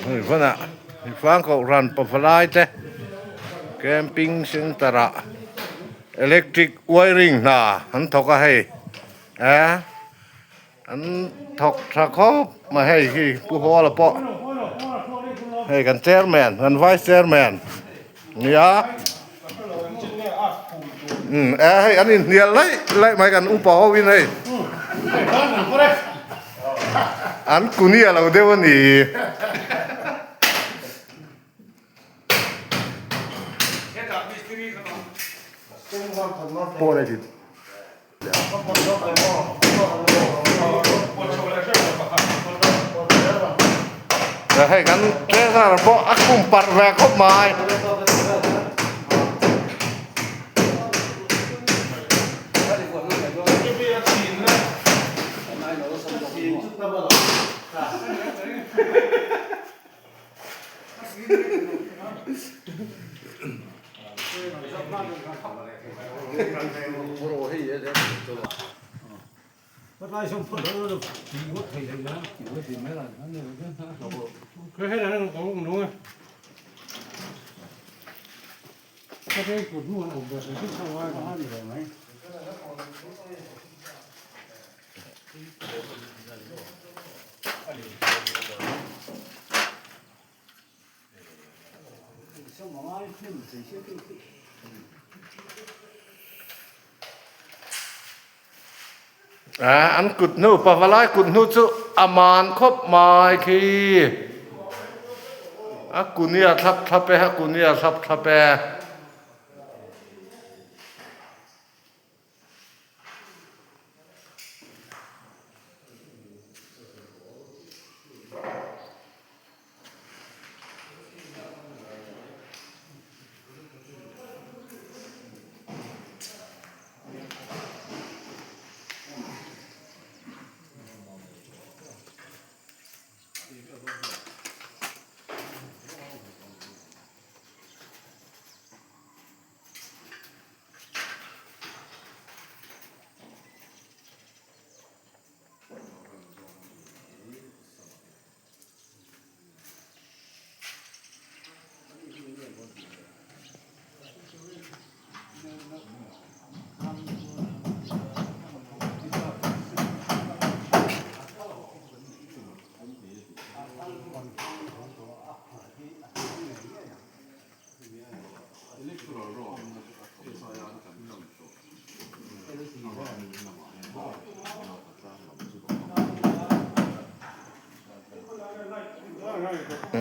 นี่พน่ะฟังเขารันปะฟลายเตแคมปิ้งเซ็นเตอร์electric wiring น่ะอันทอกให้อันทอกถ้าเขามาให้ที่ผู้ฮอละเปาะให้กันเชร์แมนกันไวส์เชร์แมนเนี่ยให้อันนี้เนี่ยไล่มากันอุปโภควินัยอันกูเนี่ยเราเดี๋ยวนี้โป้เลยทีจะให้กันแค่ถ้าเราบอกอักกุมปัดแวกเข้ามาWat wij zo'n product die wordt heel leuk. Die wordt in Nederland. Kun je daar nog ook doen? Dat is goed doen ook. Dat is zo waar gaan die van mij. Zo maar ik vind het.อันกุดนูปะฟลายกุดนูจุอามานครบหมายคีกุเนี่ยทับไปกุเนี่ยทับไป